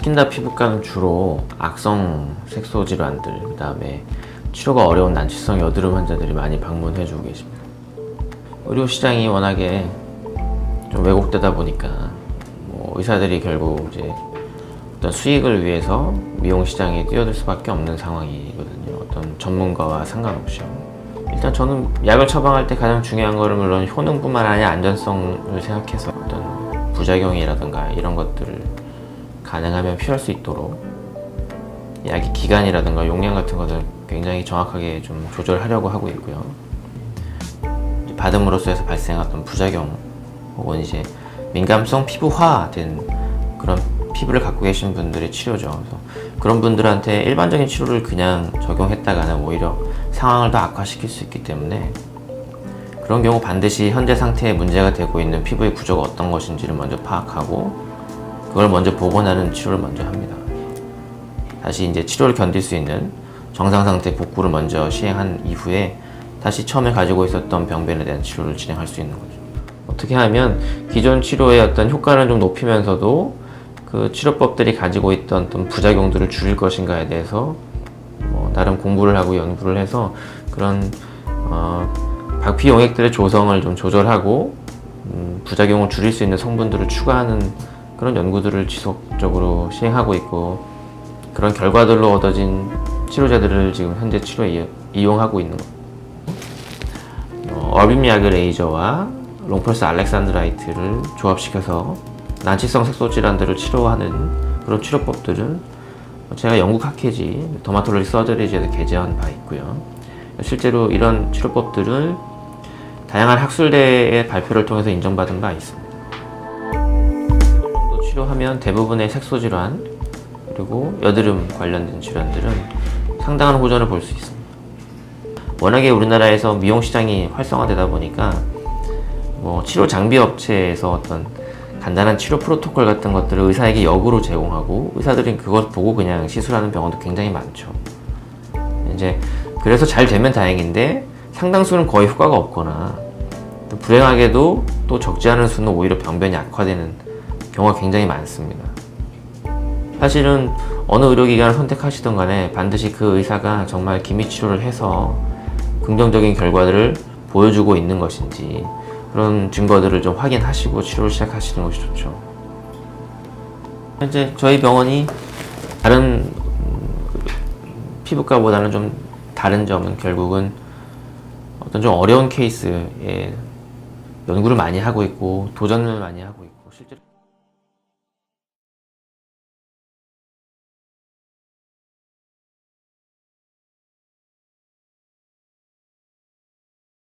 스킨다 피부과는 주로 악성 색소 질환들, 그 다음에 치료가 어려운 난치성 여드름 환자들이 많이 방문해주고 계십니다. 의료 시장이 워낙에 좀 왜곡되다 보니까 의사들이 결국 이제 어떤 수익을 위해서 미용 시장에 뛰어들 수밖에 없는 상황이거든요. 어떤 전문가와 상관없이. 일단 저는 약을 처방할 때 가장 중요한 거는 물론 효능뿐만 아니라 안전성을 생각해서 어떤 부작용이라든가 이런 것들을 가능하면 피할 수 있도록 약의 기간이라든가 용량 같은 것을 굉장히 정확하게 좀 조절하려고 하고 있고요. 받음으로써 해서 발생했던 부작용 혹은 이제 민감성 피부화된 그런 피부를 갖고 계신 분들의 치료죠. 그래서 그런 분들한테 일반적인 치료를 그냥 적용했다가는 오히려 상황을 더 악화시킬 수 있기 때문에 그런 경우 반드시 현재 상태에 문제가 되고 있는 피부의 구조가 어떤 것인지를 먼저 파악하고 그걸 먼저 보고 나는 치료를 먼저 합니다. 다시 이제 치료를 견딜 수 있는 정상 상태 복구를 먼저 시행한 이후에 다시 처음에 가지고 있었던 병변에 대한 치료를 진행할 수 있는 거죠. 어떻게 하면 기존 치료의 어떤 효과를 좀 높이면서도 그 치료법들이 가지고 있던 어떤 부작용들을 줄일 것인가에 대해서 나름 공부를 하고 연구를 해서 그런 박피 용액들의 조성을 좀 조절하고 부작용을 줄일 수 있는 성분들을 추가하는 그런 연구들을 지속적으로 시행하고 있고 그런 결과들로 얻어진 치료제들을 지금 현재 치료에 이용하고 있는 겁니다. 어빔약의 레이저와 롱펄스 알렉산드라이트를 조합시켜서 난치성 색소 질환들을 치료하는 그런 치료법들은 제가 영국 학회지 더마톨로지 서저리지에서 게재한 바 있고요. 실제로 이런 치료법들을 다양한 학술대의 발표를 통해서 인정받은 바 있습니다. 또 치료하면 대부분의 색소 질환 그리고 여드름 관련된 질환들은 상당한 호전을 볼 수 있습니다. 워낙에 우리나라에서 미용 시장이 활성화되다 보니까 치료 장비 업체에서 어떤 간단한 치료 프로토콜 같은 것들을 의사에게 역으로 제공하고 의사들은 그것 보고 그냥 시술하는 병원도 굉장히 많죠. 이제 그래서 잘 되면 다행인데 상당수는 거의 효과가 없거나 또 불행하게도 또 적지 않은 수는 오히려 병변이 악화되는 경우가 굉장히 많습니다. 사실은 어느 의료기관을 선택하시든 간에 반드시 그 의사가 정말 기미 치료를 해서 긍정적인 결과들을 보여주고 있는 것인지 그런 증거들을 좀 확인하시고 치료를 시작하시는 것이 좋죠. 현재 저희 병원이 다른 피부과보다는 좀 다른 점은 결국은 어떤 좀 어려운 케이스에 연구를 많이 하고 있고 도전을 많이 하고 있고 실제로